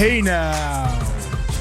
Hey now,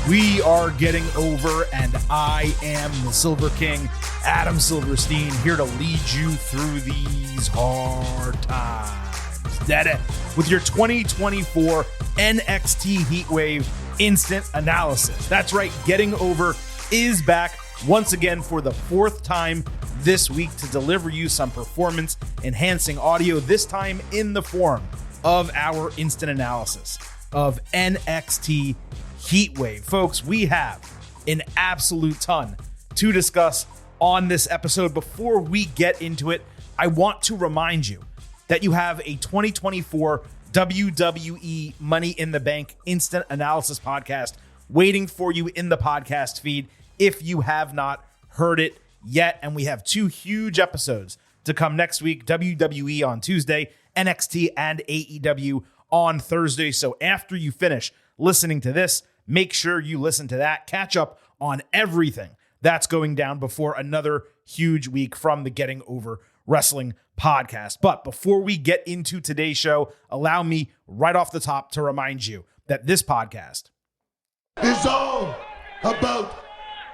we are getting over, and I am the Silver King, Adam Silverstein, here to lead you through these hard times. Daddy, with your 2024 NXT Heatwave Instant Analysis. That's right, Getting Over is back once again for the fourth time this week to deliver you some performance-enhancing audio, this time in the form of our instant analysis of NXT Heatwave. Folks, we have an absolute ton to discuss on this episode. Before we get into it, I want to remind you that you have a 2024 WWE Money in the Bank Instant Analysis podcast waiting for you in the podcast feed if you have not heard it yet. And we have two huge episodes to come next week, WWE on Tuesday, NXT and AEW on Thursday. So after you finish listening to this, make sure you listen to that. Catch up on everything that's going down before another huge week from the Getting Over Wrestling podcast. But before we get into today's show, allow me right off the top to remind you that this podcast is all about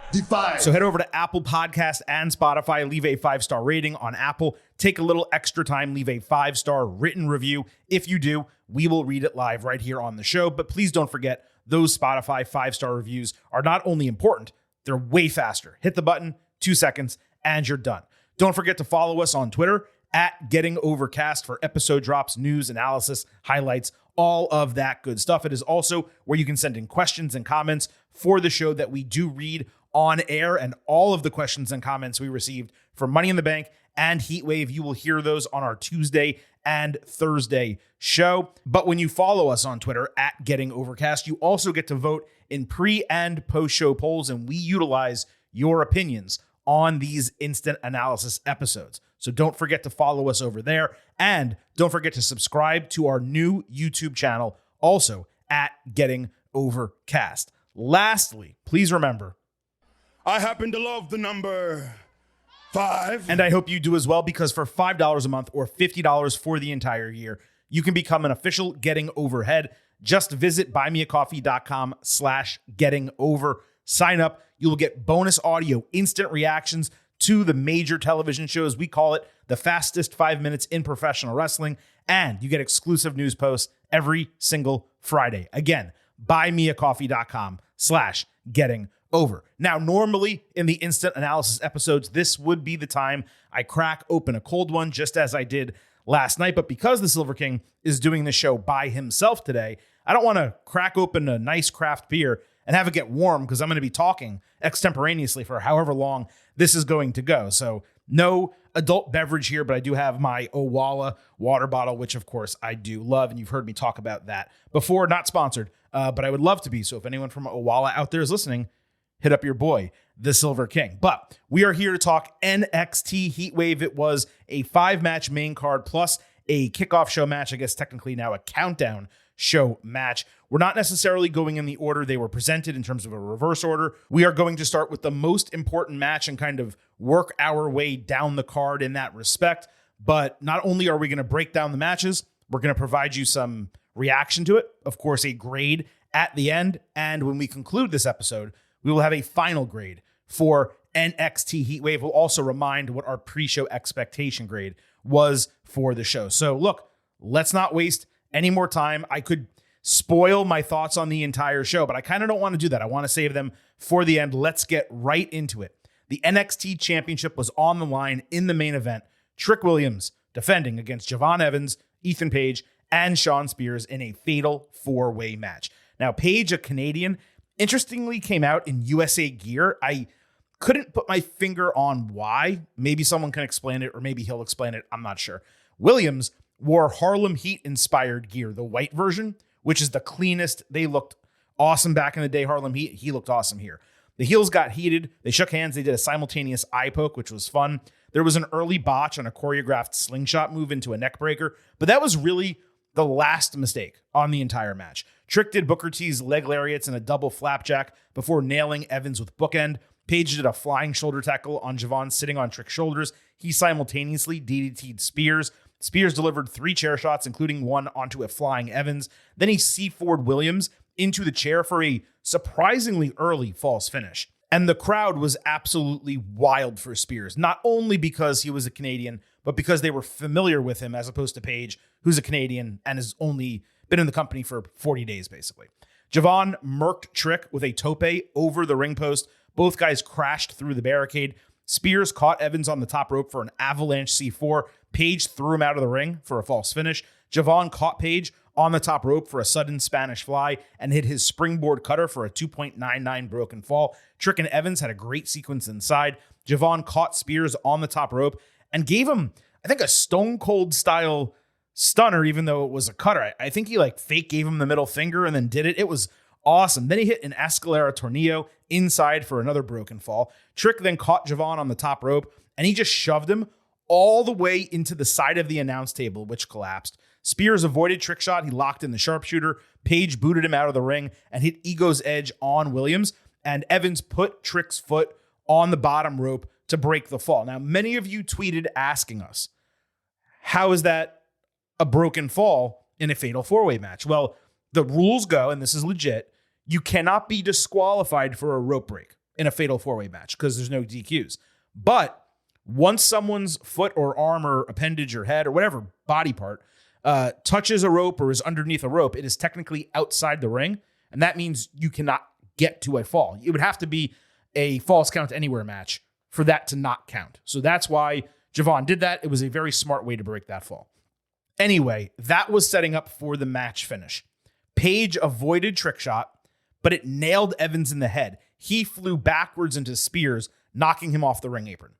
Defy. So head over to Apple Podcast and Spotify, leave a 5-star rating on Apple. Take a little extra time, leave a 5-star written review. If you do, we will read it live right here on the show. But please don't forget, those Spotify 5-star reviews are not only important, they're way faster. Hit the button, 2 seconds, and you're done. Don't forget to follow us on Twitter at Getting Overcast for episode drops, news, analysis, highlights, all of that good stuff. It is also where you can send in questions and comments for the show that we do read on air, and all of the questions and comments we received for Money in the Bank and Heatwave, you will hear those on our Tuesday and Thursday show. But when you follow us on Twitter at Getting Overcast, you also get to vote in pre and post show polls, and we utilize your opinions on these instant analysis episodes. So don't forget to follow us over there, and don't forget to subscribe to our new YouTube channel, also at Getting Overcast. Lastly, please remember, I happen to love the number 5. and I hope you do as well, because for $5 a month or $50 for the entire year, you can become an official Getting Overhead. Just visit buymeacoffee.com/gettingover. Sign up. You will get bonus audio, instant reactions to the major television shows. We call it the fastest 5 minutes in professional wrestling. And you get exclusive news posts every single Friday. Again, buymeacoffee.com/gettingover. Now, normally in the instant analysis episodes, this would be the time I crack open a cold one, just as I did last night. But because the Silver King is doing the show by himself today, I don't want to crack open a nice craft beer and have it get warm, because I'm going to be talking extemporaneously for however long this is going to go. So no adult beverage here, but I do have my Owala water bottle, which of course I do love. And you've heard me talk about that before, not sponsored, but I would love to be. So if anyone from Owala out there is listening, hit up your boy, the Silver King. But we are here to talk NXT Heatwave. It was a 5-match main card plus a kickoff show match. I guess technically now a countdown show match. We're not necessarily going in the order they were presented in terms of a reverse order. We are going to start with the most important match and kind of work our way down the card in that respect. But not only are we going to break down the matches, we're going to provide you some reaction to it. Of course, a grade at the end. And when we conclude this episode, we will have a final grade for NXT Heatwave. We'll also remind what our pre-show expectation grade was for the show. So look, let's not waste any more time. I could spoil my thoughts on the entire show, but I kind of don't want to do that. I want to save them for the end. Let's get right into it. The NXT Championship was on the line in the main event. Trick Williams defending against Javon Evans, Ethan Page, and Shawn Spears in a fatal 4-way match. Now, Page, a Canadian, interestingly came out in USA gear. I couldn't put my finger on why. Maybe someone can explain it, or maybe he'll explain it. I'm not sure. Williams wore Harlem Heat-inspired gear, the white version, which is the cleanest. They looked awesome back in the day, Harlem Heat. He looked awesome here. The heels got heated. They shook hands. They did a simultaneous eye poke, which was fun. There was an early botch on a choreographed slingshot move into a neck breaker, but that was really the last mistake on the entire match. Trick did Booker T's leg lariats and a double flapjack before nailing Evans with bookend. Page did a flying shoulder tackle on Javon sitting on Trick's shoulders. He simultaneously DDT'd Spears. Spears delivered 3 chair shots, including one onto a flying Evans. Then he C4'd Williams into the chair for a surprisingly early false finish. And the crowd was absolutely wild for Spears, not only because he was a Canadian, but because they were familiar with him as opposed to Page, who's a Canadian and has only been in the company for 40 days, basically. Javon murked Trick with a tope over the ring post. Both guys crashed through the barricade. Spears caught Evans on the top rope for an avalanche C4. Page threw him out of the ring for a false finish. Javon caught Page on the top rope for a sudden Spanish fly and hit his springboard cutter for a 2.99 broken fall. Trick and Evans had a great sequence inside. Javon caught Spears on the top rope and gave him, I think, a Stone Cold style stunner, even though it was a cutter. I think he fake gave him the middle finger and then did it. It was awesome. Then he hit an Escalera Tornillo inside for another broken fall. Trick then caught Javon on the top rope and he just shoved him all the way into the side of the announce table, which collapsed. Spears avoided Trick shot. He locked in the sharpshooter. Page booted him out of the ring and hit Ego's edge on Williams. And Evans put Trick's foot on the bottom rope to break the fall. Now, many of you tweeted asking us, how is that a broken fall in a fatal four-way match? Well, the rules go, and this is legit, you cannot be disqualified for a rope break in a fatal four-way match because there's no DQs. But once someone's foot or arm or appendage or head or whatever body part touches a rope or is underneath a rope, it is technically outside the ring, and that means you cannot get to a fall. It would have to be a false count anywhere match for that to not count. So that's why Javon did that. It was a very smart way to break that fall. Anyway, that was setting up for the match finish. Page avoided Trick shot, but it nailed Evans in the head. He flew backwards into Spears, knocking him off the ring apron.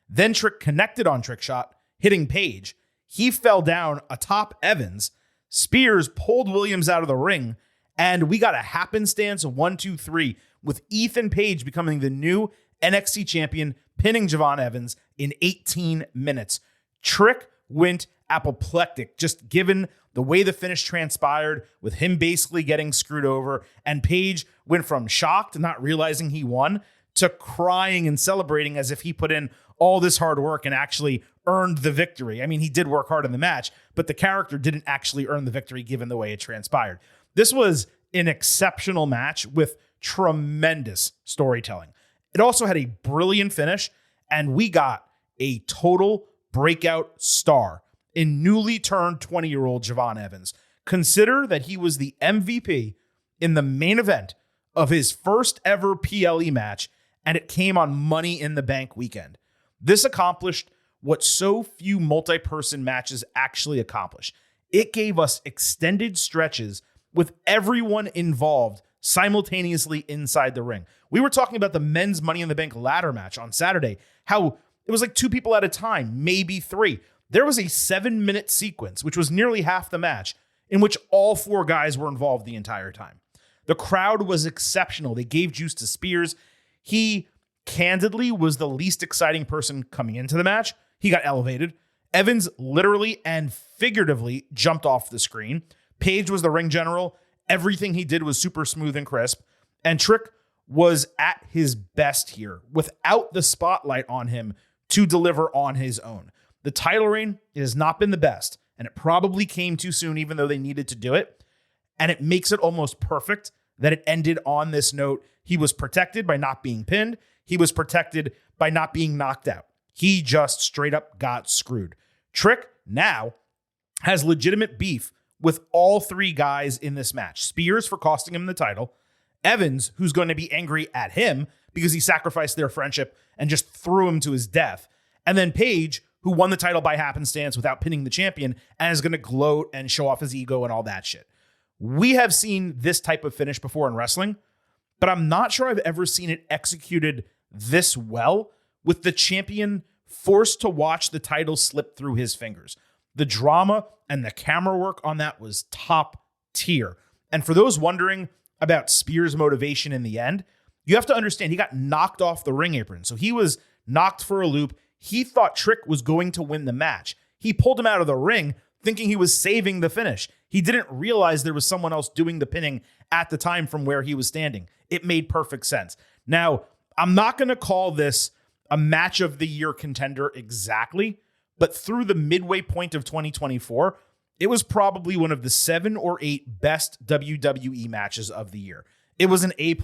Then Trick connected on Trick shot, hitting Page. He fell down atop Evans. Spears pulled Williams out of the ring, and we got a happenstance 1-2-3 with Ethan Page becoming the new NXT champion, pinning Javon Evans in 18 minutes. Trick went apoplectic, just given the way the finish transpired, with him basically getting screwed over, and Page went from shocked, not realizing he won, to crying and celebrating as if he put in all this hard work and actually earned the victory. I mean, he did work hard in the match, but the character didn't actually earn the victory given the way it transpired. This was an exceptional match with tremendous storytelling. It also had a brilliant finish, and we got a total breakout star in newly turned 20-year-old Javon Evans. Consider that he was the MVP in the main event of his first ever PLE match, and it came on Money in the Bank weekend. This accomplished what so few multi-person matches actually accomplish. It gave us extended stretches with everyone involved simultaneously inside the ring. We were talking about the men's Money in the Bank ladder match on Saturday, how it was like 2 people at a time, maybe 3. There was a 7-minute sequence, which was nearly half the match, in which all 4 guys were involved the entire time. The crowd was exceptional. They gave juice to Spears. He candidly was the least exciting person coming into the match. He got elevated. Evans literally and figuratively jumped off the screen. Page was the ring general. Everything he did was super smooth and crisp. And Trick was at his best here without the spotlight on him to deliver on his own. The title reign has not been the best, and it probably came too soon, even though they needed to do it. And it makes it almost perfect that it ended on this note. He was protected by not being pinned. He was protected by not being knocked out. He just straight up got screwed. Trick now has legitimate beef with all 3 guys in this match. Spears for costing him the title. Evans, who's going to be angry at him because he sacrificed their friendship and just threw him to his death. And then Page, who won the title by happenstance without pinning the champion and is going to gloat and show off his ego and all that shit. We have seen this type of finish before in wrestling, but I'm not sure I've ever seen it executed this well, with the champion forced to watch the title slip through his fingers. The drama and the camera work on that was top tier. And for those wondering about Spears' motivation in the end, you have to understand he got knocked off the ring apron. So he was knocked for a loop. He thought Trick was going to win the match. He pulled him out of the ring thinking he was saving the finish. He didn't realize there was someone else doing the pinning at the time from where he was standing. It made perfect sense. Now, I'm not going to call this a match of the year contender exactly, but through the midway point of 2024, it was probably one of the 7 or 8 best WWE matches of the year. It was an A+.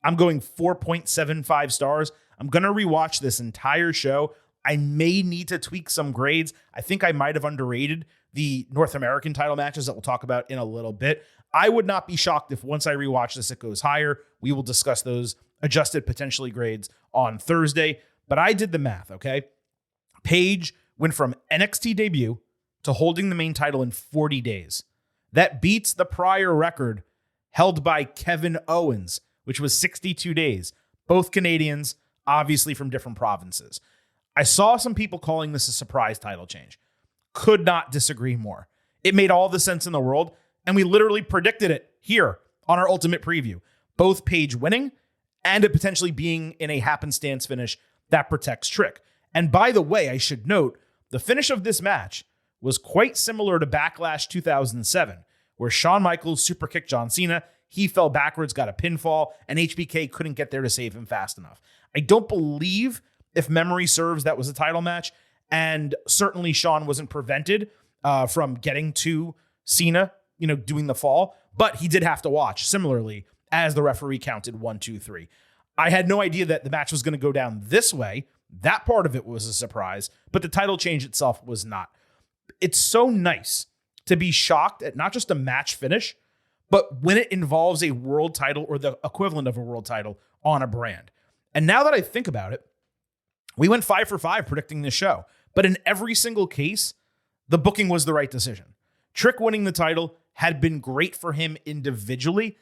I'm going 4.75 stars. I'm going to rewatch this entire show. I may need to tweak some grades. I think I might have underrated the North American title matches that we'll talk about in a little bit. I would not be shocked if once I rewatch this, it goes higher. We will discuss those adjusted potentially grades on Thursday. But I did the math, okay? Paige went from NXT debut to holding the main title in 40 days. That beats the prior record held by Kevin Owens, which was 62 days. Both Canadians, obviously from different provinces. I saw some people calling this a surprise title change. Could not disagree more. It made all the sense in the world, and we literally predicted it here on our Ultimate Preview. Both Paige winning and it potentially being in a happenstance finish that protects Trick. And by the way, I should note, the finish of this match was quite similar to Backlash 2007, where Shawn Michaels superkicked John Cena. He fell backwards, got a pinfall, and HBK couldn't get there to save him fast enough. I don't believe, if memory serves, that was a title match. And certainly Shawn wasn't prevented from getting to Cena, doing the fall. But he did have to watch, similarly, as the referee counted 1, 2, 3. I had no idea that the match was going to go down this way. That part of it was a surprise, but the title change itself was not. It's so nice to be shocked at not just a match finish, but when it involves a world title or the equivalent of a world title on a brand. And now that I think about it, we went 5 for 5 predicting this show, but in every single case, the booking was the right decision. Trick winning the title had been great for him individually,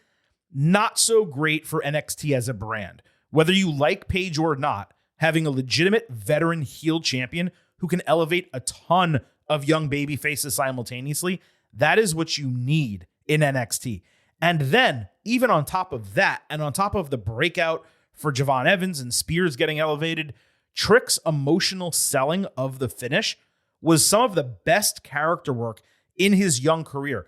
not so great for NXT as a brand. Whether you like Paige or not, having a legitimate veteran heel champion who can elevate a ton of young baby faces simultaneously, that is what you need in NXT. And then, even on top of that, and on top of the breakout for Javon Evans and Spears getting elevated, Trick's emotional selling of the finish was some of the best character work in his young career.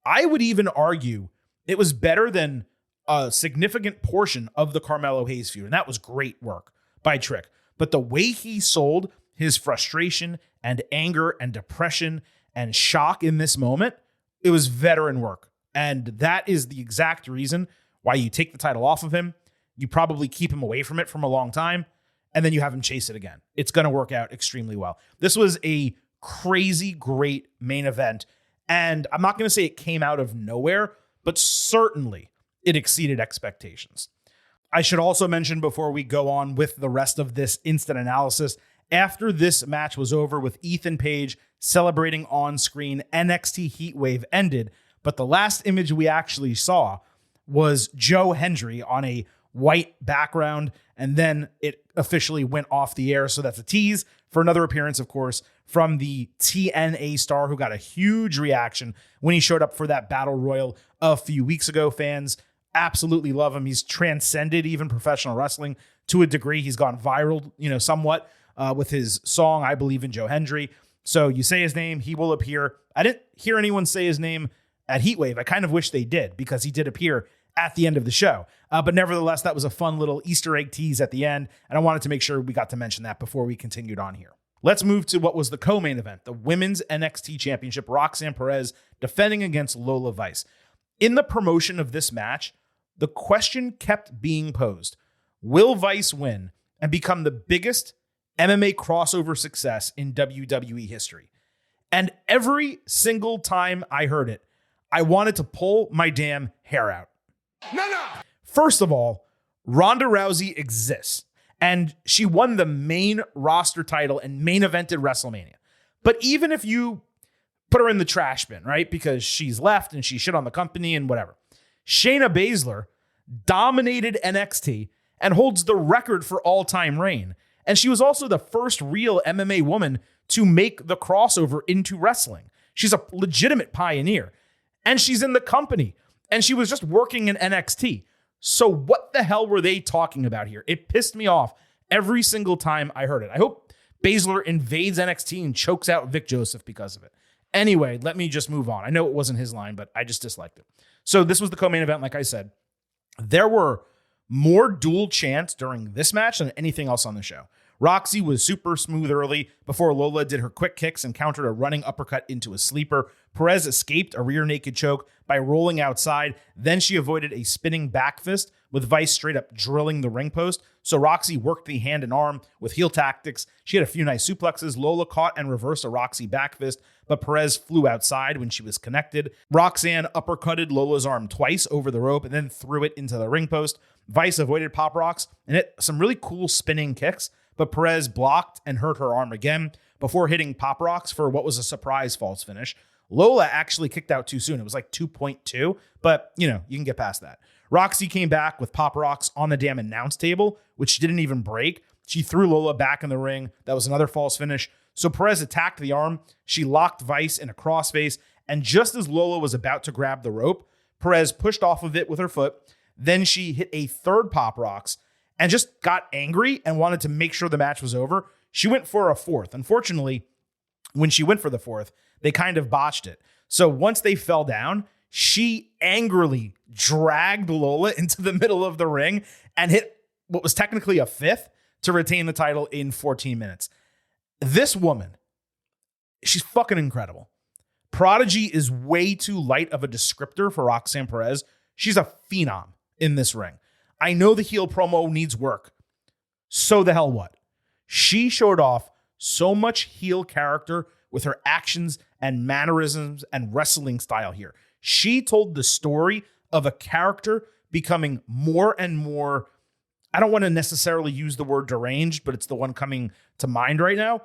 I would even argue it was better than a significant portion of the Carmelo Hayes feud, and that was great work by Trick. But the way he sold his frustration and anger and depression and shock in this moment, it was veteran work. And that is the exact reason why you take the title off of him. You probably keep him away from it from a long time, and then you have him chase it again. It's going to work out extremely well. This was a crazy great main event, and I'm not going to say it came out of nowhere, but certainly it exceeded expectations. I should also mention before we go on with the rest of this instant analysis, after this match was over with Ethan Page celebrating on screen, NXT Heatwave ended, but the last image we actually saw was Joe Hendry on a white background, and then it officially went off the air. So that's a tease for another appearance, of course, from the TNA star who got a huge reaction when he showed up for that Battle Royal a few weeks ago. Fans absolutely love him. He's transcended even professional wrestling to a degree. He's gone viral, somewhat with his song, I Believe in Joe Hendry. So you say his name, he will appear. I didn't hear anyone say his name at Heatwave. I kind of wish they did, because he did appear at the end of the show. But nevertheless, that was a fun little Easter egg tease at the end, and I wanted to make sure we got to mention that before we continued on here. Let's move to what was the co-main event, the Women's NXT Championship, Roxanne Perez defending against Lola Vice. In the promotion of this match, the question kept being posed: will Vice win and become the biggest MMA crossover success in WWE history? And every single time I heard it, I wanted to pull my damn hair out. No. First of all, Ronda Rousey exists, and she won the main roster title and main evented WrestleMania. But even if you put her in the trash bin, right, because she's left and she shit on the company and whatever, Shayna Baszler dominated NXT and holds the record for all-time reign. And she was also the first real MMA woman to make the crossover into wrestling. She's a legitimate pioneer. And she's in the company. And she was just working in NXT. So what the hell were they talking about here? It pissed me off every single time I heard it. I hope Baszler invades NXT and chokes out Vic Joseph because of it. Anyway, let me just move on. I know it wasn't his line, but I just disliked it. So this was the co-main event, like I said. There were more dual chants during this match than anything else on the show. Roxy was super smooth early before Lola did her quick kicks and countered a running uppercut into a sleeper. Perez escaped a rear naked choke by rolling outside. Then she avoided a spinning back fist with Vice straight up drilling the ring post. So Roxy worked the hand and arm with heel tactics. She had a few nice suplexes. Lola caught and reversed a Roxy back fist, but Perez flew outside when she was connected. Roxanne uppercutted Lola's arm twice over the rope and then threw it into the ring post. Vice avoided Pop Rocks and hit some really cool spinning kicks, but Perez blocked and hurt her arm again before hitting Pop Rocks for what was a surprise false finish. Lola actually kicked out too soon. It was like 2.2, but you can get past that. Roxy came back with Pop Rocks on the damn announce table, which didn't even break. She threw Lola back in the ring. That was another false finish. So Perez attacked the arm. She locked Vice in a crossface, and just as Lola was about to grab the rope, Perez pushed off of it with her foot. Then she hit a third Pop Rocks and just got angry and wanted to make sure the match was over. She went for a fourth. Unfortunately, when she went for the fourth, they kind of botched it. So once they fell down, she angrily dragged Lola into the middle of the ring and hit what was technically a fifth to retain the title in 14 minutes. This woman, she's fucking incredible. Prodigy is way too light of a descriptor for Roxanne Perez. She's a phenom in this ring. I know the heel promo needs work. So the hell what? She showed off so much heel character with her actions and mannerisms and wrestling style here. She told the story of a character becoming more and more, I don't want to necessarily use the word deranged, but it's the one coming to mind right now.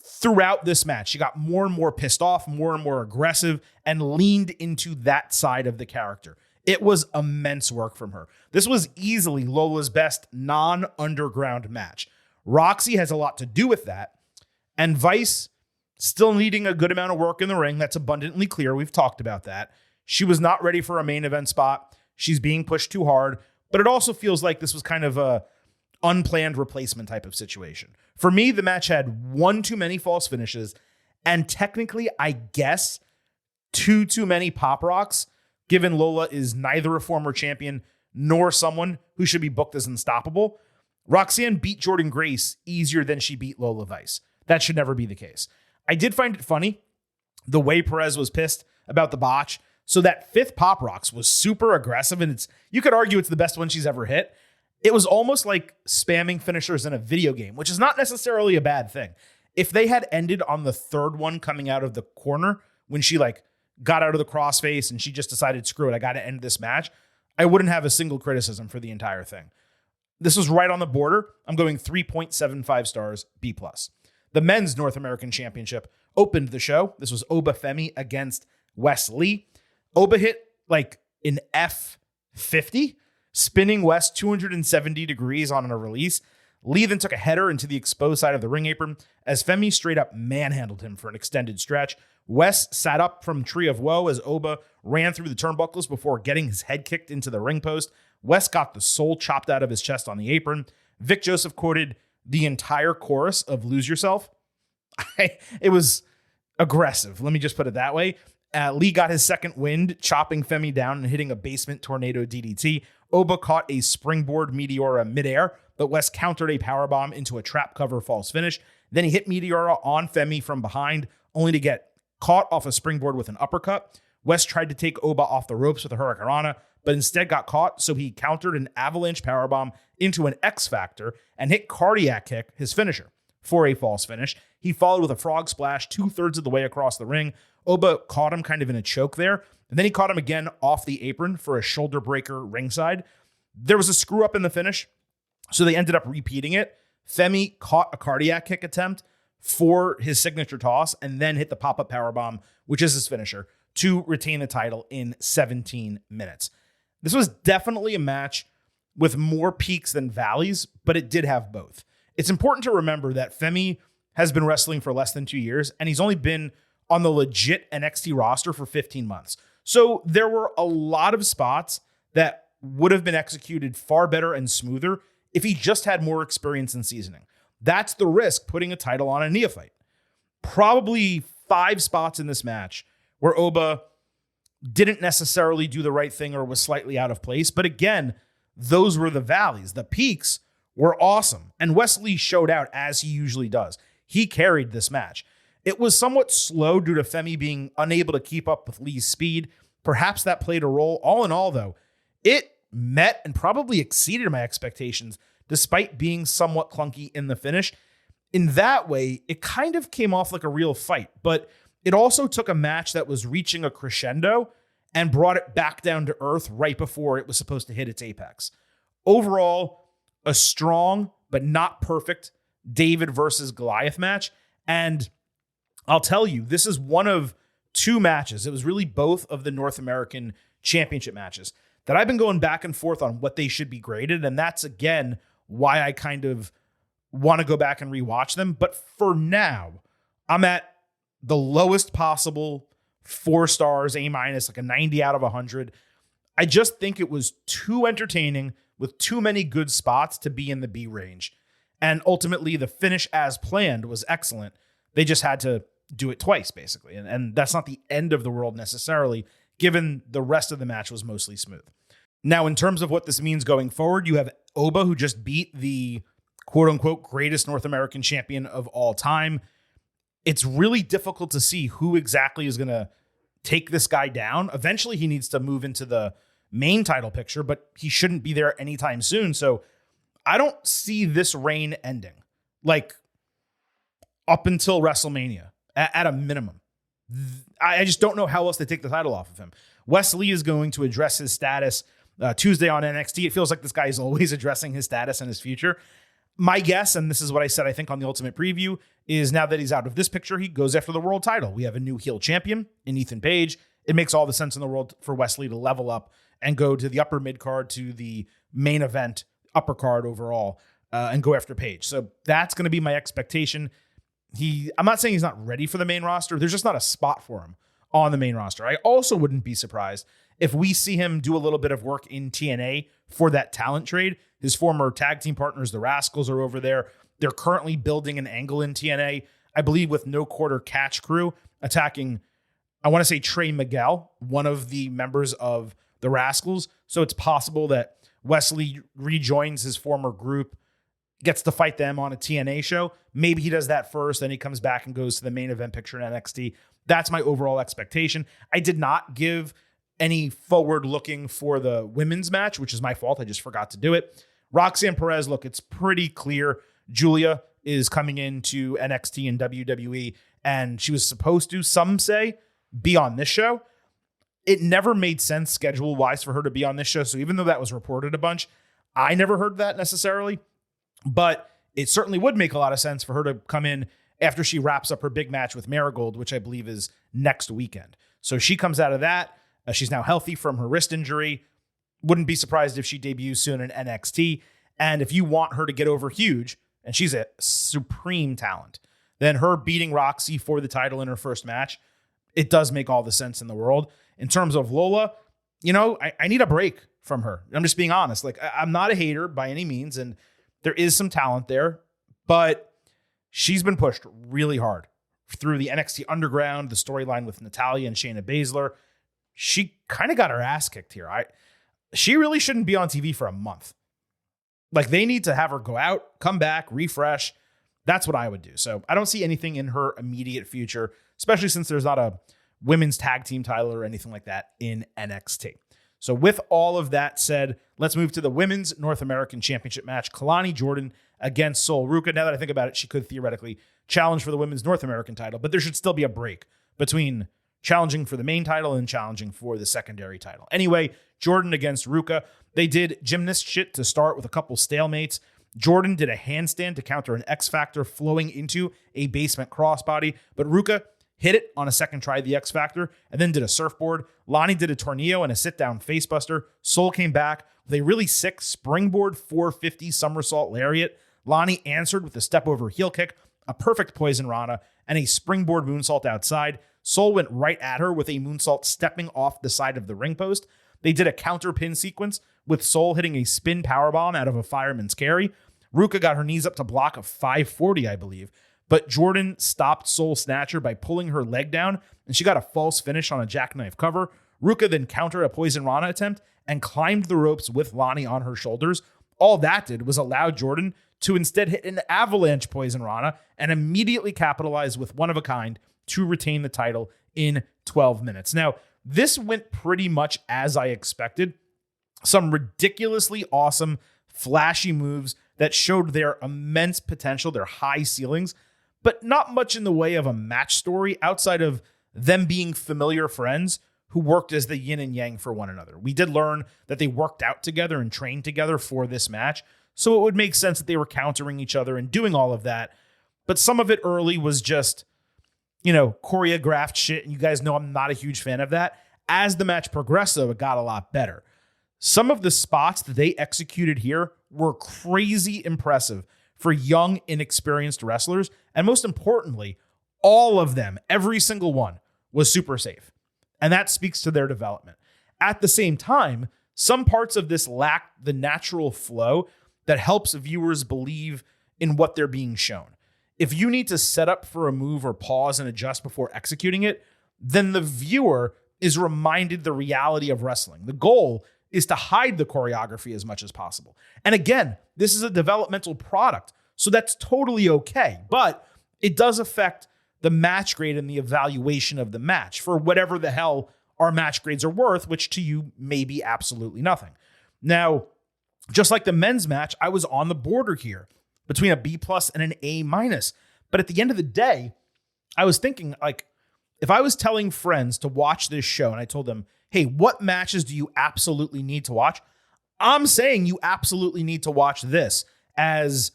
Throughout this match, she got more and more pissed off, more and more aggressive, and leaned into that side of the character. It was immense work from her. This was easily Lola's best non-underground match. Roxy has a lot to do with that, and Vice still needing a good amount of work in the ring. That's abundantly clear. We've talked about that. She was not ready for a main event spot. She's being pushed too hard, but it also feels like this was kind of a unplanned replacement type of situation. For me, the match had one too many false finishes, and technically, I guess, two too many Pop Rocks, given Lola is neither a former champion nor someone who should be booked as unstoppable. Roxanne beat Jordynne Grace easier than she beat Lola Vice. That should never be the case. I did find it funny the way Perez was pissed about the botch. So that fifth Pop Rocks was super aggressive, and you could argue it's the best one she's ever hit. It was almost like spamming finishers in a video game, which is not necessarily a bad thing. If they had ended on the third one coming out of the corner when she got out of the crossface and she just decided, screw it, I got to end this match, I wouldn't have a single criticism for the entire thing. This was right on the border. I'm going 3.75 stars, B+. The men's North American Championship opened the show. This was Oba Femi against Wes Lee. Oba hit an F50, spinning Wes 270 degrees on a release. Lee then took a header into the exposed side of the ring apron as Femi straight up manhandled him for an extended stretch. Wes sat up from Tree of Woe as Oba ran through the turnbuckles before getting his head kicked into the ring post. Wes got the soul chopped out of his chest on the apron. Vic Joseph quoted the entire chorus of Lose Yourself. It was aggressive. Let me just put it that way. Lee got his second wind, chopping Femi down and hitting a basement tornado DDT. Oba caught a springboard Meteora midair, but Wes countered a powerbomb into a trap cover false finish. Then he hit Meteora on Femi from behind, only to get caught off a springboard with an uppercut. Wes tried to take Oba off the ropes with a Hurricanrana, but instead got caught, so he countered an avalanche powerbomb into an X Factor and hit Cardiac Kick, his finisher, for a false finish. He followed with a frog splash 2/3 of the way across the ring. Oba caught him kind of in a choke there, and then he caught him again off the apron for a shoulder breaker ringside. There was a screw up in the finish, so they ended up repeating it. Femi caught a Cardiac Kick attempt for his signature toss and then hit the pop-up powerbomb, which is his finisher, to retain the title in 17 minutes. This was definitely a match with more peaks than valleys, but it did have both. It's important to remember that Femi has been wrestling for less than 2 years, and he's only been on the legit NXT roster for 15 months. So there were a lot of spots that would have been executed far better and smoother if he just had more experience in seasoning. That's the risk putting a title on a neophyte. Probably 5 spots in this match where Oba didn't necessarily do the right thing or was slightly out of place. But again, those were the valleys. The peaks were awesome. And Wes Lee showed out as he usually does. He carried this match. It was somewhat slow due to Femi being unable to keep up with Lee's speed. Perhaps that played a role. All in all, though, it met and probably exceeded my expectations, despite being somewhat clunky in the finish. In that way, it kind of came off like a real fight, but it also took a match that was reaching a crescendo and brought it back down to earth right before it was supposed to hit its apex. Overall, a strong but not perfect David versus Goliath match. And I'll tell you, this is one of two matches. It was really both of the North American Championship matches that I've been going back and forth on what they should be graded. And that's, again, why I kind of want to go back and rewatch them. But for now, I'm at the lowest possible 4 stars, A-, like a 90 out of 100. I just think it was too entertaining with too many good spots to be in the B range. And ultimately, the finish as planned was excellent. They just had to do it twice, basically. And that's not the end of the world necessarily, given the rest of the match was mostly smooth. Now, in terms of what this means going forward, you have Oba, who just beat the quote-unquote greatest North American champion of all time. It's really difficult to see who exactly is going to take this guy down. Eventually, he needs to move into the main title picture, but he shouldn't be there anytime soon. So I don't see this reign ending, like up until WrestleMania at a minimum. I just don't know how else to take the title off of him. Wes Lee is going to address his status Tuesday on NXT. It feels like this guy is always addressing his status and his future. My guess, and this is what I said, I think, on the Ultimate Preview, is now that he's out of this picture, he goes after the world title. We have a new heel champion in Ethan Page. It makes all the sense in the world for Wes Lee to level up and go to the upper mid card, to the main event, upper card overall, and go after Page. So that's going to be my expectation. I'm not saying he's not ready for the main roster. There's just not a spot for him on the main roster. I also wouldn't be surprised if we see him do a little bit of work in TNA for that talent trade. His former tag team partners, the Rascals, are over there. They're currently building an angle in TNA, I believe, with No Quarter Catch Crew attacking, I want to say, Trey Miguel, one of the members of the Rascals. So it's possible that Wes Lee rejoins his former group, gets to fight them on a TNA show. Maybe he does that first, then he comes back and goes to the main event picture in NXT. That's my overall expectation. I did not give any forward looking for the women's match, which is my fault. I just forgot to do it. Roxanne Perez, look, it's pretty clear. Julia is coming into NXT and WWE, and she was supposed to, some say, be on this show. It never made sense schedule-wise for her to be on this show. So even though that was reported a bunch, I never heard that necessarily. But it certainly would make a lot of sense for her to come in after she wraps up her big match with Marigold, which I believe is next weekend. So she comes out of that. She's now healthy from her wrist injury. Wouldn't be surprised if she debuts soon in NXT. And if you want her to get over huge, and she's a supreme talent, then her beating Roxy for the title in her first match, it does make all the sense in the world. In terms of Lola, I need a break from her. I'm just being honest. Like, I'm not a hater by any means, and there is some talent there, but she's been pushed really hard through the NXT Underground, the storyline with Natalya and Shayna Baszler. She kind of got her ass kicked here. She really shouldn't be on TV for a month. Like, they need to have her go out, come back, refresh. That's what I would do. So I don't see anything in her immediate future, especially since there's not a women's tag team title or anything like that in NXT. So with all of that said, let's move to the women's North American Championship match. Kalani Jordan against Sol Ruca. Now that I think about it, she could theoretically challenge for the women's North American title, but there should still be a break between challenging for the main title and challenging for the secondary title. Anyway, Jordan against Ruca. They did gymnast shit to start with a couple stalemates. Jordan did a handstand to counter an X Factor flowing into a basement crossbody, but Ruca hit it on a second try, the X Factor, and then did a surfboard. Lonnie did a tornillo and a sit-down facebuster. Sol came back with a really sick springboard 450 somersault lariat. Lonnie answered with a step-over heel kick, a perfect poison rana, and a springboard moonsault outside. Sol went right at her with a moonsault stepping off the side of the ring post. They did a counter pin sequence with Sol hitting a spin powerbomb out of a fireman's carry. Ruca got her knees up to block a 540, I believe. But Jordan stopped Sol Snatcher by pulling her leg down, and she got a false finish on a jackknife cover. Ruca then countered a poison rana attempt and climbed the ropes with Lonnie on her shoulders, All that did was allow Jordan to instead hit an avalanche poison Rana and immediately capitalize with one of a kind to retain the title in 12 minutes. Now, this went pretty much as I expected. Some ridiculously awesome, flashy moves that showed their immense potential, their high ceilings, but not much in the way of a match story outside of them being familiar friends who worked as the yin and yang for one another. We did learn that they worked out together and trained together for this match, so it would make sense that they were countering each other and doing all of that. But some of it early was just, choreographed shit, and you guys know I'm not a huge fan of that. As the match progressed, though, it got a lot better. Some of the spots that they executed here were crazy impressive for young, inexperienced wrestlers, and most importantly, all of them, every single one, was super safe. And that speaks to their development. At the same time, some parts of this lack the natural flow that helps viewers believe in what they're being shown. If you need to set up for a move or pause and adjust before executing it, then the viewer is reminded the reality of wrestling. The goal is to hide the choreography as much as possible. And again, this is a developmental product, so that's totally okay. But it does affect the match grade and the evaluation of the match for whatever the hell our match grades are worth, which to you may be absolutely nothing. Now, just like the men's match, I was on the border here between a B+ and an A-. But at the end of the day, I was thinking, if I was telling friends to watch this show and I told them, hey, what matches do you absolutely need to watch? I'm saying you absolutely need to watch this as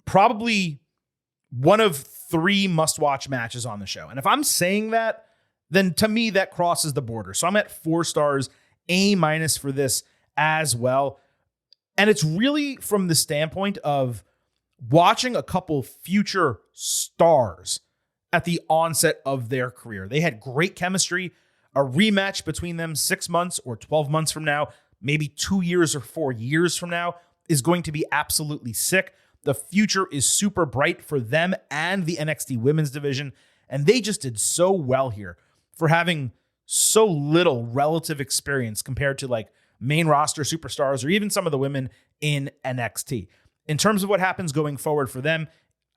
probably one of 3 must-watch matches on the show. And if I'm saying that, then to me, that crosses the border. So I'm at 4 stars, A- for this as well. And it's really from the standpoint of watching a couple future stars at the onset of their career. They had great chemistry. A rematch between them 6 months or 12 months from now, maybe 2 years or 4 years from now, is going to be absolutely sick. The future is super bright for them and the NXT women's division. And they just did so well here for having so little relative experience compared to main roster superstars or even some of the women in NXT. In terms of what happens going forward for them,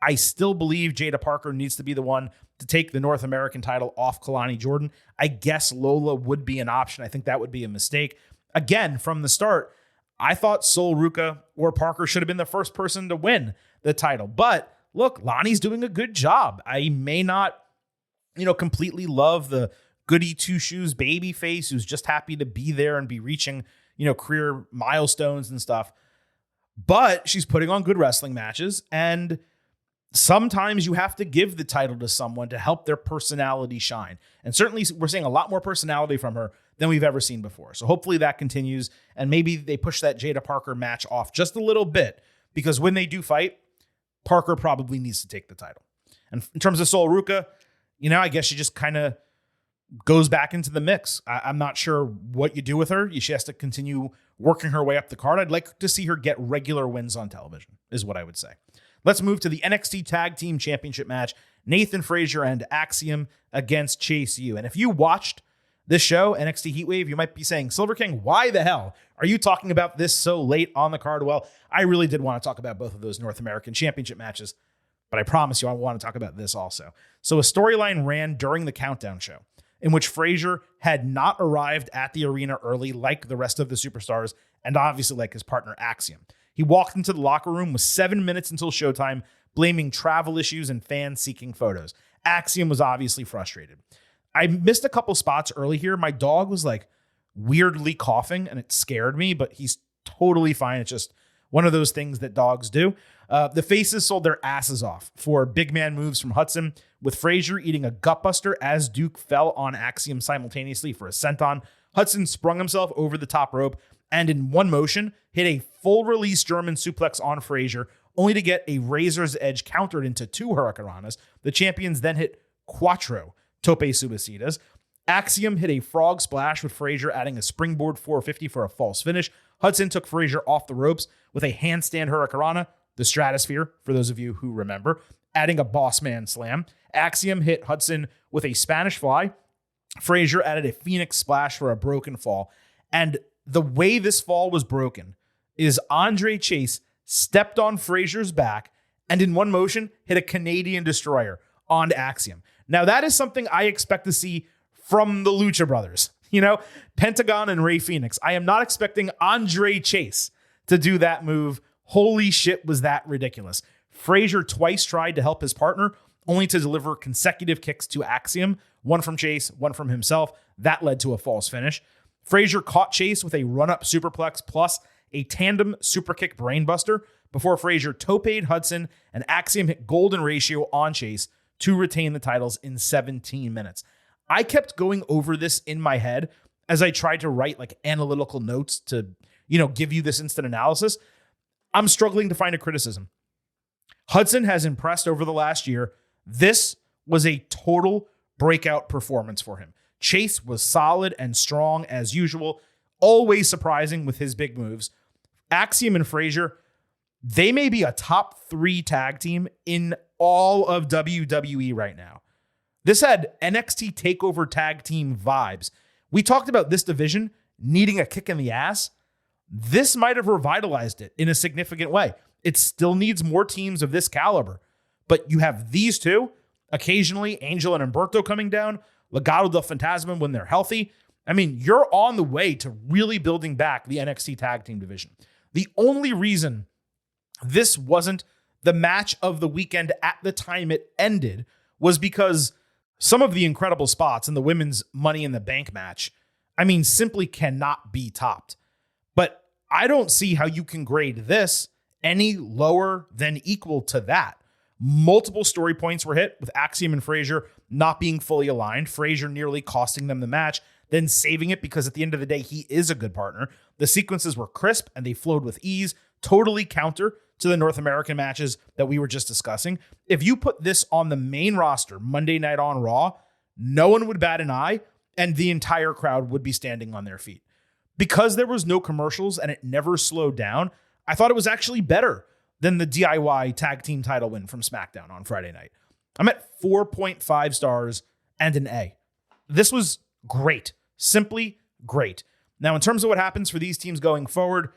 I still believe Jada Parker needs to be the one to take the North American title off Kalani Jordan. I guess Lola would be an option. I think that would be a mistake. Again, from the start, I thought Sol Ruca or Parker should have been the first person to win the title. But look, Lonnie's doing a good job. I may not, completely love the goody two-shoes baby face who's just happy to be there and be reaching, career milestones and stuff. But she's putting on good wrestling matches, and sometimes you have to give the title to someone to help their personality shine. And certainly we're seeing a lot more personality from her than we've ever seen before. So hopefully that continues, and maybe they push that Jada Parker match off just a little bit, because when they do fight, Parker probably needs to take the title. And in terms of Sol Ruca, I guess she just kind of goes back into the mix. I'm not sure what you do with her. She has to continue working her way up the card. I'd like to see her get regular wins on television, is what I would say. Let's move to the NXT Tag Team Championship match. Nathan Frazier and Axiom against Chase U. And if you watched this show, NXT Heatwave, you might be saying, Silver King, why the hell are you talking about this so late on the card? Well, I really did want to talk about both of those North American Championship matches, but I promise you I want to talk about this also. So a storyline ran during the Countdown show in which Frazier had not arrived at the arena early like the rest of the superstars, and obviously like his partner Axiom. He walked into the locker room with 7 minutes until showtime, blaming travel issues and fans seeking photos. Axiom was obviously frustrated. I missed a couple spots early here. My dog was weirdly coughing and it scared me, but he's totally fine. It's just one of those things that dogs do. The faces sold their asses off for big man moves from Hudson, with Frazier eating a gutbuster as Duke fell on Axiom simultaneously for a senton. Hudson sprung himself over the top rope and in one motion hit a full release German suplex on Frazier, only to get a razor's edge countered into 2 hurricanranas. The champions then hit Quattro tope suicidas. Axiom hit a frog splash, with Frazier adding a springboard 450 for a false finish. Hudson took Frazier off the ropes with a handstand hurricanrana, the Stratosphere, for those of you who remember, adding a boss man slam. Axiom hit Hudson with a Spanish fly. Frazier added a Phoenix splash for a broken fall. And the way this fall was broken is Andre Chase stepped on Frazier's back and in one motion hit a Canadian destroyer onto Axiom. Now, that is something I expect to see from the Lucha Brothers. Pentagon and Rey Fenix. I am not expecting Andre Chase to do that move. Holy shit, was that ridiculous. Frazier twice tried to help his partner, only to deliver consecutive kicks to Axiom, one from Chase, one from himself. That led to a false finish. Frazier caught Chase with a run-up superplex plus a tandem superkick brainbuster before Frazier toped Hudson and Axiom hit golden ratio on Chase to retain the titles in 17 minutes. I kept going over this in my head as I tried to write like analytical notes to, give you this instant analysis. I'm struggling to find a criticism. Hudson has impressed over the last year. This was a total breakout performance for him. Chase was solid and strong as usual, always surprising with his big moves. Axiom and Frazier, they may be a top 3 tag team in all of WWE right now. This had NXT TakeOver tag team vibes. We talked about this division needing a kick in the ass. This might have revitalized it in a significant way. It still needs more teams of this caliber, but you have these two, occasionally Angel and Humberto coming down, Legado del Fantasma when they're healthy. I mean, you're on the way to really building back the NXT tag team division. The only reason this wasn't the match of the weekend at the time it ended was because some of the incredible spots in the women's Money in the Bank match, simply cannot be topped. But I don't see how you can grade this any lower than equal to that. Multiple story points were hit with Axiom and Frazier not being fully aligned. Frazier nearly costing them the match, then saving it because at the end of the day, he is a good partner. The sequences were crisp and they flowed with ease, totally counter to the North American matches that we were just discussing. If you put this on the main roster Monday night on Raw, no one would bat an eye and the entire crowd would be standing on their feet. Because there was no commercials and it never slowed down, I thought it was actually better than the DIY tag team title win from SmackDown on Friday night. I'm at 4.5 stars and an A. This was great. Simply great. Now, in terms of what happens for these teams going forward,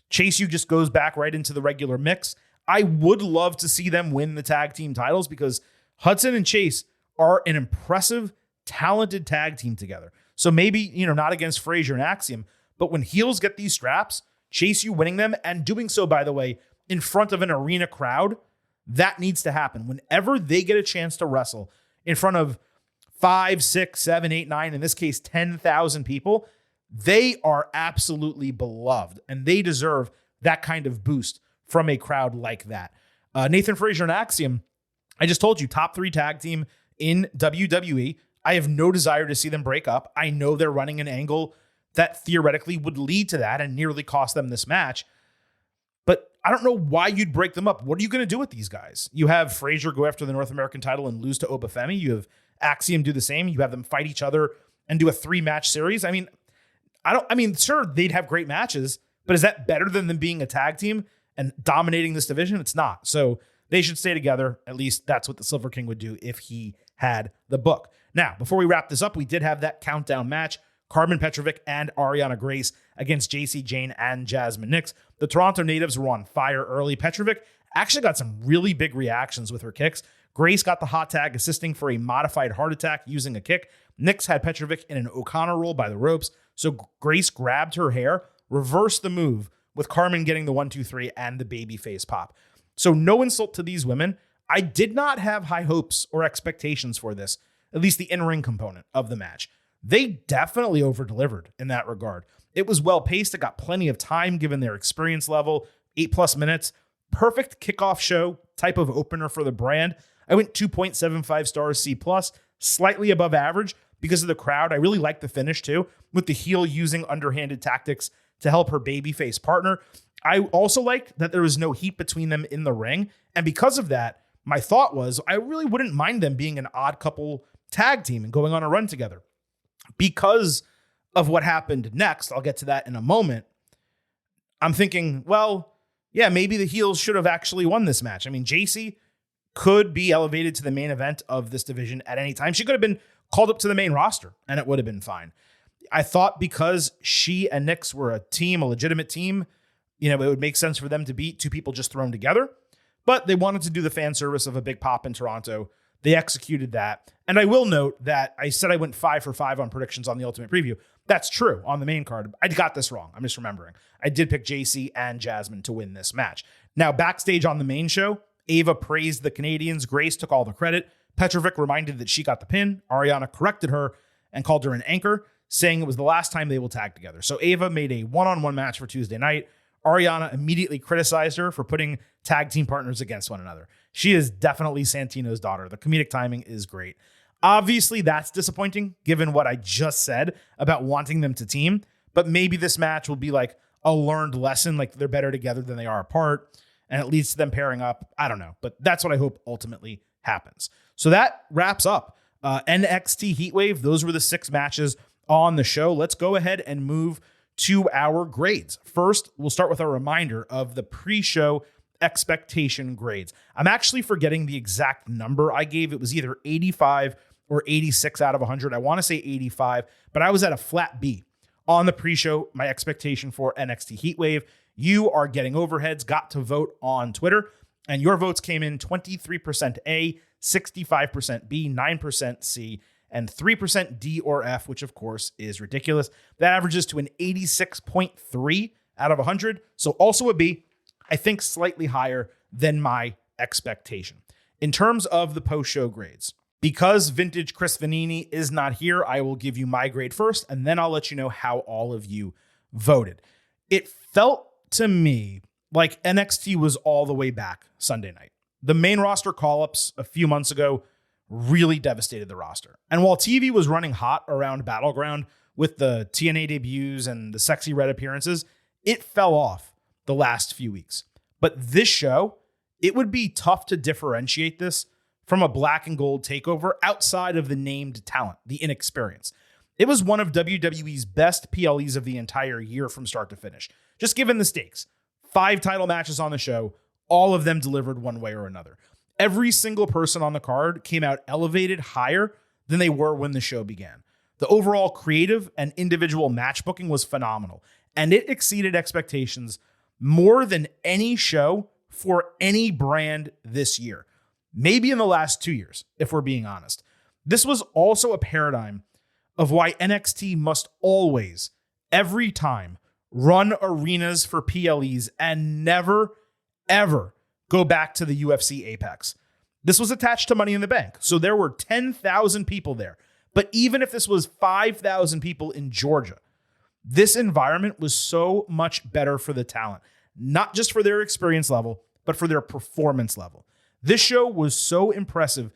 Chase U just goes back right into the regular mix. I would love to see them win the tag team titles because Hudson and Chase are an impressive, talented tag team together. So maybe, not against Frazier and Axiom, but when heels get these straps, Chase U winning them and doing so, by the way, in front of an arena crowd, that needs to happen. Whenever they get a chance to wrestle in front of 5, 6, 7, 8, 9, in this case, 10,000 people, they are absolutely beloved and they deserve that kind of boost from a crowd like that. Nathan Frazier and Axiom, I just told you, top 3 tag team in WWE. I have no desire to see them break up. I know they're running an angle that theoretically would lead to that and nearly cost them this match. But I don't know why you'd break them up. What are you going to do with these guys? You have Frazier go after the North American title and lose to Obafemi. You have Axiom do the same. You have them fight each other and do a 3-match series. Sure, they'd have great matches, but is that better than them being a tag team and dominating this division? It's not. So they should stay together. At least that's what the Silver King would do if he had the book. Now, before we wrap this up, we did have that countdown match. Carmen Petrovic and Ariana Grace against JC Jane and Jasmine Nix. The Toronto natives were on fire early. Petrovic actually got some really big reactions with her kicks. Grace got the hot tag assisting for a modified heart attack using a kick. Nix had Petrovic in an O'Connor roll by the ropes. So Grace grabbed her hair, reversed the move, with Carmen getting the 1, 2, 3 and the babyface pop. So no insult to these women. I did not have high hopes or expectations for this, at least the in-ring component of the match. They definitely over-delivered in that regard. It was well-paced. It got plenty of time given their experience level, 8+ minutes. Perfect kickoff show type of opener for the brand. I went 2.75 stars C+, slightly above average because of the crowd. I really liked the finish too, with the heel using underhanded tactics to help her babyface partner. I also liked that there was no heat between them in the ring. And because of that, my thought was I really wouldn't mind them being an odd couple tag team and going on a run together. Because of what happened next, I'll get to that in a moment, I'm thinking, well, yeah, maybe the heels should have actually won this match. JC could be elevated to the main event of this division at any time. She could have been called up to the main roster, and it would have been fine. I thought because she and Nix were a team, a legitimate team, it would make sense for them to beat two people just thrown together, but they wanted to do the fan service of a big pop in Toronto. They executed that. And I will note that I said I went 5 for 5 on predictions on the Ultimate Preview. That's true on the main card. I got this wrong. I'm just remembering. I did pick JC and Jasmine to win this match. Now, backstage on the main show, Ava praised the Canadians. Grace took all the credit. Petrovic reminded that she got the pin. Ariana corrected her and called her an anchor, saying it was the last time they will tag together. So Ava made a one-on-one match for Tuesday night. Ariana immediately criticized her for putting tag team partners against one another. She is definitely Santino's daughter. The comedic timing is great. Obviously, that's disappointing given what I just said about wanting them to team, but maybe this match will be like a learned lesson, like they're better together than they are apart, and it leads to them pairing up. I don't know, but that's what I hope ultimately happens. So that wraps up NXT Heatwave. Those were the 6 matches on the show. Let's go ahead and move to our grades. First, we'll start with a reminder of the pre-show expectation grades. I'm actually forgetting the exact number I gave. It was either 85 or 86 out of 100. I want to say 85, but I was at a flat B on the pre-show. My expectation for NXT Heatwave. You are getting overheads, got to vote on Twitter, and your votes came in 23% A, 65% B, 9% C, and 3% D or F, which of course is ridiculous. That averages to an 86.3 out of 100. So also a B, I think slightly higher than my expectation. In terms of the post-show grades, because vintage Chris Vanini is not here, I will give you my grade first, and then I'll let you know how all of you voted. It felt to me like NXT was all the way back Sunday night. The main roster call-ups a few months ago really devastated the roster. And while TV was running hot around Battleground with the TNA debuts and the Sexy Red appearances, it fell off the last few weeks. But this show, it would be tough to differentiate this from a black and gold takeover outside of the named talent, the inexperience. It was one of WWE's best PLEs of the entire year from start to finish. Just given the stakes, 5 title matches on the show, all of them delivered one way or another. Every single person on the card came out elevated higher than they were when the show began. The overall creative and individual match booking was phenomenal, and it exceeded expectations more than any show for any brand this year. Maybe in the last 2 years, if we're being honest. This was also a paradigm of why NXT must always, every time, run arenas for PLEs and never, ever go back to the UFC Apex. This was attached to Money in the Bank, so there were 10,000 people there. But even if this was 5,000 people in Georgia, this environment was so much better for the talent, not just for their experience level, but for their performance level. This show was so impressive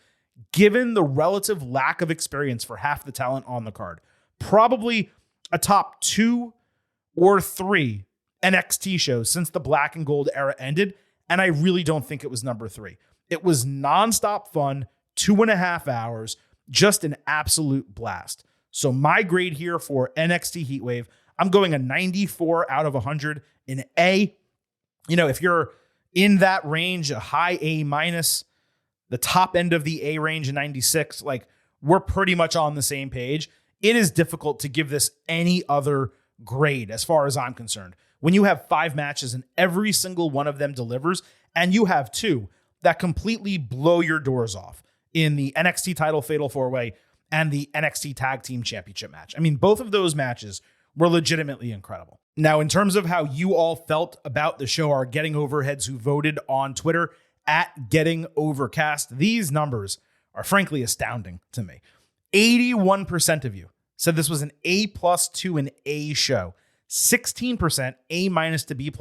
given the relative lack of experience for half the talent on the card. Probably a top 2 or 3 NXT shows since the black and gold era ended, and I really don't think it was number 3. It was nonstop fun, 2.5 hours, just an absolute blast. So my grade here for NXT Heatwave, I'm going a 94 out of 100 in A. If you're in that range, a high A minus, the top end of the A range, 96, we're pretty much on the same page. It is difficult to give this any other grade as far as I'm concerned. When you have 5 matches and every single one of them delivers, and you have 2 that completely blow your doors off in the NXT title Fatal 4-Way and the NXT Tag Team Championship match. I mean, both of those matches were legitimately incredible. Now, in terms of how you all felt about the show, our Getting Overheads who voted on Twitter at Getting Overcast, these numbers are frankly astounding to me. 81% of you said this was an A+ to an A show. 16% A- to B+,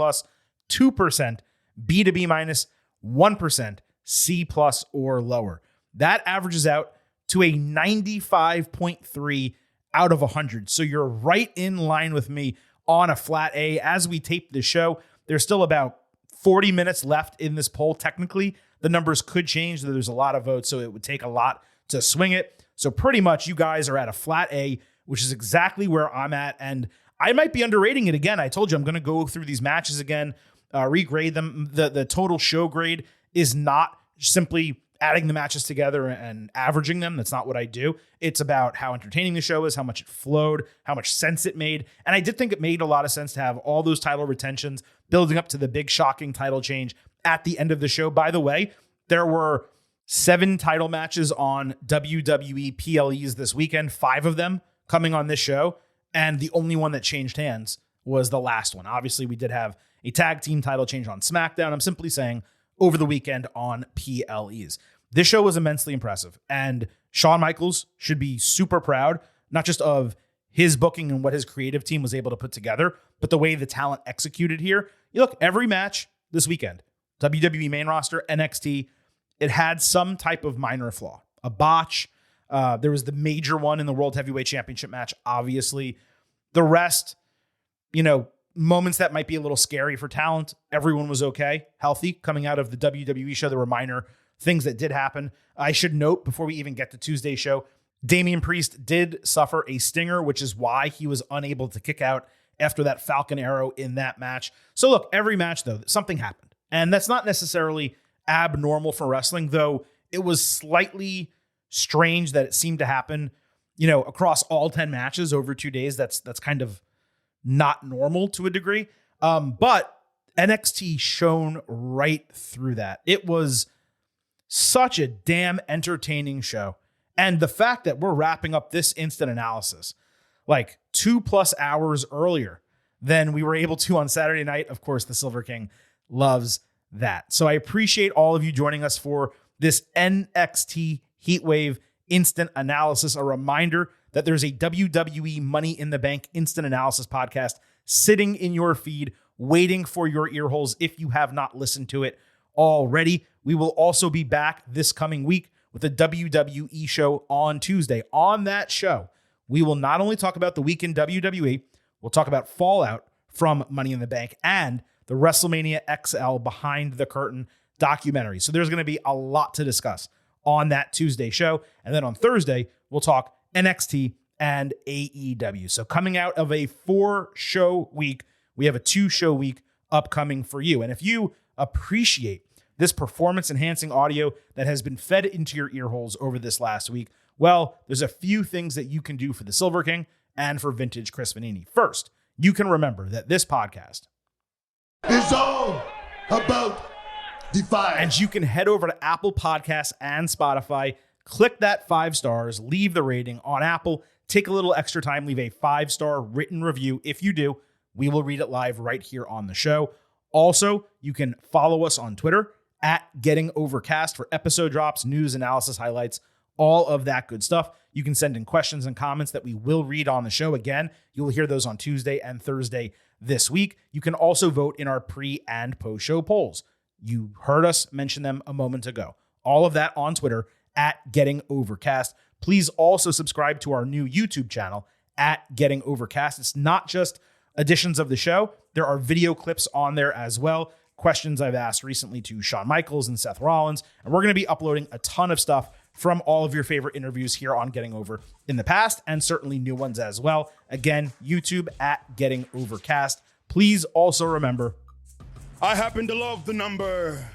2% B to B-, 1% C+ or lower. That averages out to a 95.3 out of 100. So you're right in line with me on a flat A. As we tape the show, there's still about 40 minutes left in this poll. Technically, the numbers could change. There's a lot of votes, so it would take a lot to swing it. So pretty much you guys are at a flat A, which is exactly where I'm at. And I might be underrating it again. I told you I'm going to go through these matches again, regrade them. The total show grade is not simply adding the matches together and averaging them. That's not what I do. It's about how entertaining the show is, how much it flowed, how much sense it made. And I did think it made a lot of sense to have all those title retentions building up to the big shocking title change at the end of the show. By the way, there were 7 title matches on WWE PLEs this weekend, 5 of them coming on this show. And the only one that changed hands was the last one. Obviously, we did have a tag team title change on SmackDown. I'm simply saying over the weekend on PLEs. This show was immensely impressive. And Shawn Michaels should be super proud, not just of his booking and what his creative team was able to put together, but the way the talent executed here. You look, every match this weekend, WWE main roster, NXT, it had some type of minor flaw, a botch. There was the major one in the World Heavyweight Championship match, obviously. The rest, moments that might be a little scary for talent. Everyone was okay, healthy. Coming out of the WWE show, there were minor things that did happen. I should note, before we even get to Tuesday's show, Damian Priest did suffer a stinger, which is why he was unable to kick out after that Falcon Arrow in that match. So look, every match, though, something happened. And that's not necessarily abnormal for wrestling, though it was slightly strange that it seemed to happen, across all 10 matches over 2 days. That's kind of not normal to a degree. But NXT shone right through that. It was such a damn entertaining show. And the fact that we're wrapping up this instant analysis like 2+ hours earlier than we were able to on Saturday night, of course, the Silver King loves that. So I appreciate all of you joining us for this NXT Heatwave instant analysis. A reminder that there's a WWE Money in the Bank instant analysis podcast sitting in your feed, waiting for your ear holes if you have not listened to it already. We will also be back this coming week with a WWE show on Tuesday. On that show, we will not only talk about the week in WWE, we'll talk about fallout from Money in the Bank and the WrestleMania XL Behind the Curtain documentary. So there's going to be a lot to discuss on that Tuesday show. And then on Thursday, we'll talk NXT and AEW. So coming out of a 4-show week, we have a 2-show week upcoming for you. And if you appreciate this performance-enhancing audio that has been fed into your ear holes over this last week, well, there's a few things that you can do for the Silver King and for Vintage Chris Vanini. First, you can remember that this podcast is all about Defy. And you can head over to Apple Podcasts and Spotify, click that 5 stars, leave the rating on Apple, take a little extra time, leave a 5-star written review. If you do, we will read it live right here on the show. Also, you can follow us on Twitter at Getting Overcast for episode drops, news, analysis, highlights, all of that good stuff. You can send in questions and comments that we will read on the show. Again, you'll hear those on Tuesday and Thursday this week. You can also vote in our pre- and post-show polls. You heard us mention them a moment ago. All of that on Twitter at Getting Overcast. Please also subscribe to our new YouTube channel at Getting Overcast. It's not just editions of the show. There are video clips on there as well. Questions I've asked recently to Shawn Michaels and Seth Rollins. And we're going to be uploading a ton of stuff from all of your favorite interviews here on Getting Over in the past, and certainly new ones as well. Again, YouTube at Getting Overcast. Please also remember, I happen to love the number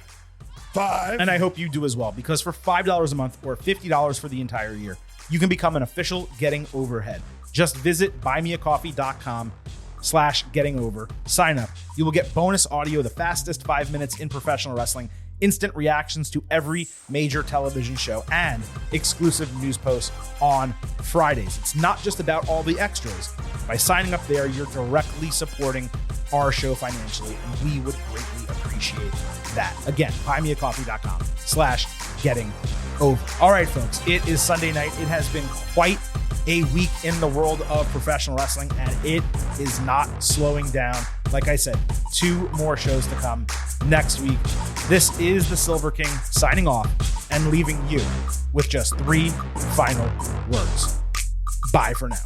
5. and I hope you do as well, because for $5 a month or $50 for the entire year, you can become an official Getting Overhead. Just visit buymeacoffee.com/gettingover. Sign up. You will get bonus audio, the fastest 5 minutes in professional wrestling, instant reactions to every major television show, and exclusive news posts on Fridays. It's not just about all the extras. By signing up there, you're directly supporting our show financially, and we would greatly appreciate that. Again, buymeacoffee.com/gettingover. All right, folks, it is Sunday night. It has been quite a week in the world of professional wrestling, and it is not slowing down. Like I said, 2 more shows to come next week. This is the Silver King signing off and leaving you with just 3 final words. Bye for now.